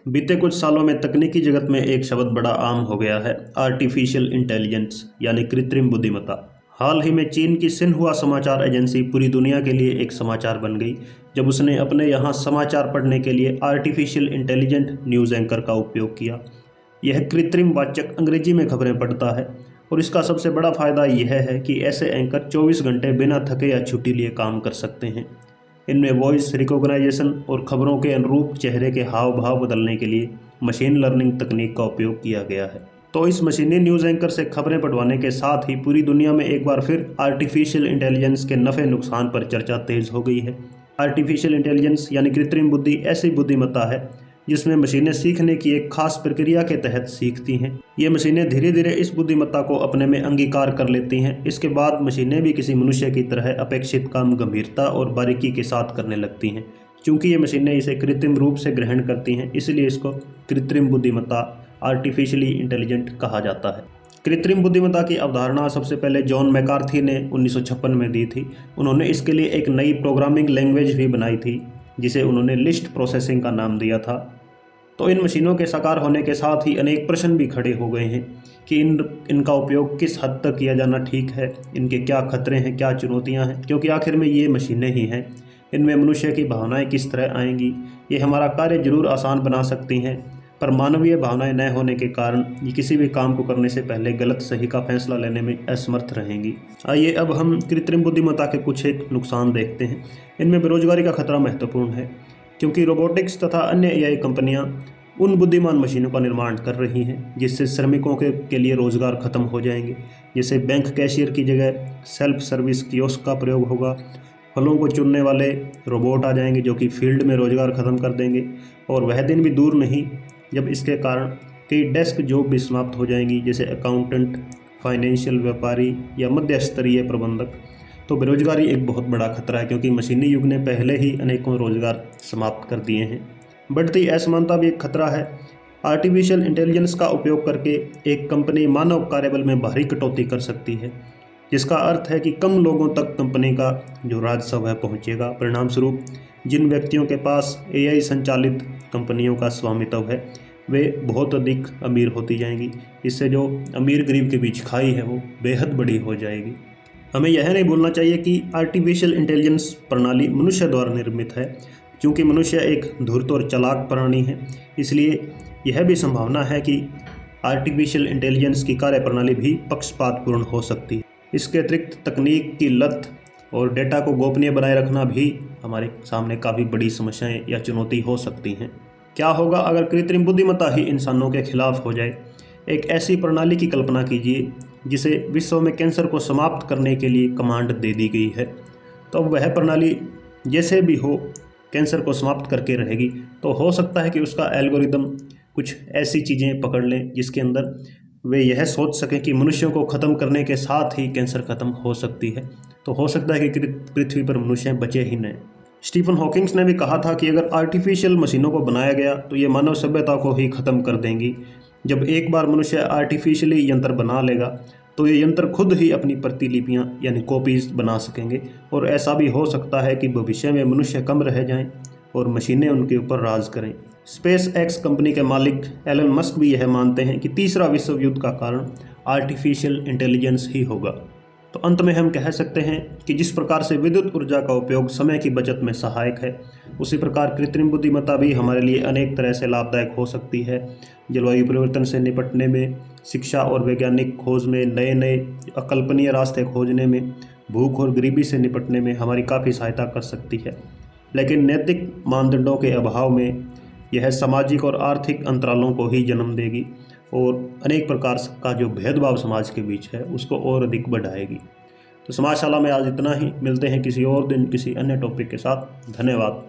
बीते कुछ सालों में तकनीकी जगत में एक शब्द बड़ा आम हो गया है, आर्टिफिशियल इंटेलिजेंस यानी कृत्रिम बुद्धिमत्ता। हाल ही में चीन की सिन्हुआ समाचार एजेंसी पूरी दुनिया के लिए एक समाचार बन गई जब उसने अपने यहाँ समाचार पढ़ने के लिए आर्टिफिशियल इंटेलिजेंट न्यूज़ एंकर का उपयोग किया। यह कृत्रिम वाचक अंग्रेजी में खबरें पढ़ता है और इसका सबसे बड़ा फ़ायदा यह है कि ऐसे एंकर 24 घंटे बिना थके या छुट्टी लिए काम कर सकते हैं। इनमें वॉइस रिकॉग्नाइजेशन और खबरों के अनुरूप चेहरे के हाव भाव बदलने के लिए मशीन लर्निंग तकनीक का उपयोग किया गया है। तो इस मशीनी न्यूज़ एंकर से खबरें पढ़वाने के साथ ही पूरी दुनिया में एक बार फिर आर्टिफिशियल इंटेलिजेंस के नफ़े नुकसान पर चर्चा तेज़ हो गई है। आर्टिफिशियल इंटेलिजेंस यानी कृत्रिम बुद्धि ऐसी बुद्धिमत्ता है जिसमें मशीनें सीखने की एक खास प्रक्रिया के तहत सीखती हैं। ये मशीनें धीरे धीरे इस बुद्धिमत्ता को अपने में अंगीकार कर लेती हैं। इसके बाद मशीनें भी किसी मनुष्य की तरह अपेक्षित काम गंभीरता और बारीकी के साथ करने लगती हैं। चूँकि ये मशीनें इसे कृत्रिम रूप से ग्रहण करती हैं, इसलिए इसको कृत्रिम बुद्धिमत्ता आर्टिफिशियली इंटेलिजेंट कहा जाता है। कृत्रिम बुद्धिमत्ता की अवधारणा सबसे पहले जॉन मैकार्थी ने 1956 में दी थी। उन्होंने इसके लिए एक नई प्रोग्रामिंग लैंग्वेज भी बनाई थी जिसे उन्होंने लिस्ट प्रोसेसिंग का नाम दिया था। तो इन मशीनों के साकार होने के साथ ही अनेक प्रश्न भी खड़े हो गए हैं कि इनका उपयोग किस हद तक किया जाना ठीक है, इनके क्या खतरे हैं, क्या चुनौतियां हैं, क्योंकि आखिर में ये मशीनें ही हैं। इनमें मनुष्य की भावनाएं किस तरह आएंगी। ये हमारा कार्य जरूर आसान बना सकती हैं, पर मानवीय भावनाएं न होने के कारण ये किसी भी काम को करने से पहले गलत सही का फैसला लेने में असमर्थ रहेंगी। आइए अब हम कृत्रिम बुद्धिमत्ता के कुछ एक नुकसान देखते हैं। इनमें बेरोजगारी का खतरा महत्वपूर्ण है, क्योंकि रोबोटिक्स तथा अन्य एआई कंपनियां उन बुद्धिमान मशीनों का निर्माण कर रही हैं जिससे श्रमिकों के लिए रोज़गार खत्म हो जाएंगे। जैसे बैंक कैशियर की जगह सेल्फ सर्विस कियोस्क का प्रयोग होगा, फलों को चुनने वाले रोबोट आ जाएंगे जो कि फील्ड में रोज़गार ख़त्म कर देंगे, और वह दिन भी दूर नहीं जब इसके कारण कई डेस्क जॉब भी समाप्त हो जाएंगी, जैसे अकाउंटेंट, फाइनेंशियल व्यापारी या मध्य स्तरीय प्रबंधक। तो बेरोजगारी एक बहुत बड़ा खतरा है, क्योंकि मशीनी युग ने पहले ही अनेकों रोजगार समाप्त कर दिए हैं। बढ़ती असमानता भी एक खतरा है। आर्टिफिशियल इंटेलिजेंस का उपयोग करके एक कंपनी मानव कार्यबल में भारी कटौती कर सकती है, जिसका अर्थ है कि कम लोगों तक कंपनी का जो राजस्व है पहुँचेगा। परिणाम स्वरूप जिन व्यक्तियों के पास एआई संचालित कंपनियों का स्वामित्व है वे बहुत अधिक अमीर होती जाएंगी। इससे जो अमीर गरीब के बीच खाई है वो बेहद बड़ी हो जाएगी। हमें यह नहीं भूलना चाहिए कि आर्टिफिशियल इंटेलिजेंस प्रणाली मनुष्य द्वारा निर्मित है। क्योंकि मनुष्य एक धूर्त और चालाक प्राणी है, इसलिए यह भी संभावना है कि आर्टिफिशियल इंटेलिजेंस की कार्यप्रणाली भी पक्षपातपूर्ण हो सकती है। इसके अतिरिक्त तकनीक की लत और डेटा को गोपनीय बनाए रखना भी हमारे सामने काफ़ी बड़ी समस्याएं या चुनौती हो सकती हैं। क्या होगा अगर कृत्रिम बुद्धिमत्ता ही इंसानों के खिलाफ हो जाए? एक ऐसी प्रणाली की कल्पना कीजिए जिसे विश्व में कैंसर को समाप्त करने के लिए कमांड दे दी गई है। तो अब वह प्रणाली जैसे भी हो कैंसर को समाप्त करके रहेगी। तो हो सकता है कि उसका एल्गोरिदम कुछ ऐसी चीज़ें पकड़ लें जिसके अंदर वे यह सोच सकें कि मनुष्यों को ख़त्म करने के साथ ही कैंसर ख़त्म हो सकती है। तो हो सकता है कि पृथ्वी पर मनुष्य बचे ही नहीं। स्टीफन हॉकिंग्स ने भी कहा था कि अगर आर्टिफिशियल मशीनों को बनाया गया तो ये मानव सभ्यता को ही ख़त्म कर देंगी। जब एक बार मनुष्य आर्टिफिशियली यंत्र बना लेगा तो ये यंत्र खुद ही अपनी प्रतिलिपियां यानी कॉपीज बना सकेंगे, और ऐसा भी हो सकता है कि भविष्य में मनुष्य कम रह जाएं और मशीनें उनके ऊपर राज करें। स्पेस एक्स कंपनी के मालिक एलन मस्क भी यह मानते हैं कि तीसरा विश्व युद्ध का कारण आर्टिफिशियल इंटेलिजेंस ही होगा। तो अंत में हम कह सकते हैं कि जिस प्रकार से विद्युत ऊर्जा का उपयोग समय की बचत में सहायक है, उसी प्रकार कृत्रिम बुद्धिमत्ता भी हमारे लिए अनेक तरह से लाभदायक हो सकती है। जलवायु परिवर्तन से निपटने में, शिक्षा और वैज्ञानिक खोज में, नए नए अकल्पनीय रास्ते खोजने में, भूख और गरीबी से निपटने में हमारी काफ़ी सहायता कर सकती है। लेकिन नैतिक मानदंडों के अभाव में यह सामाजिक और आर्थिक अंतरालों को ही जन्म देगी और अनेक प्रकार का जो भेदभाव समाज के बीच है उसको और अधिक बढ़ाएगी। तो समाजशाला में आज इतना ही। मिलते हैं किसी और दिन किसी अन्य टॉपिक के साथ। धन्यवाद।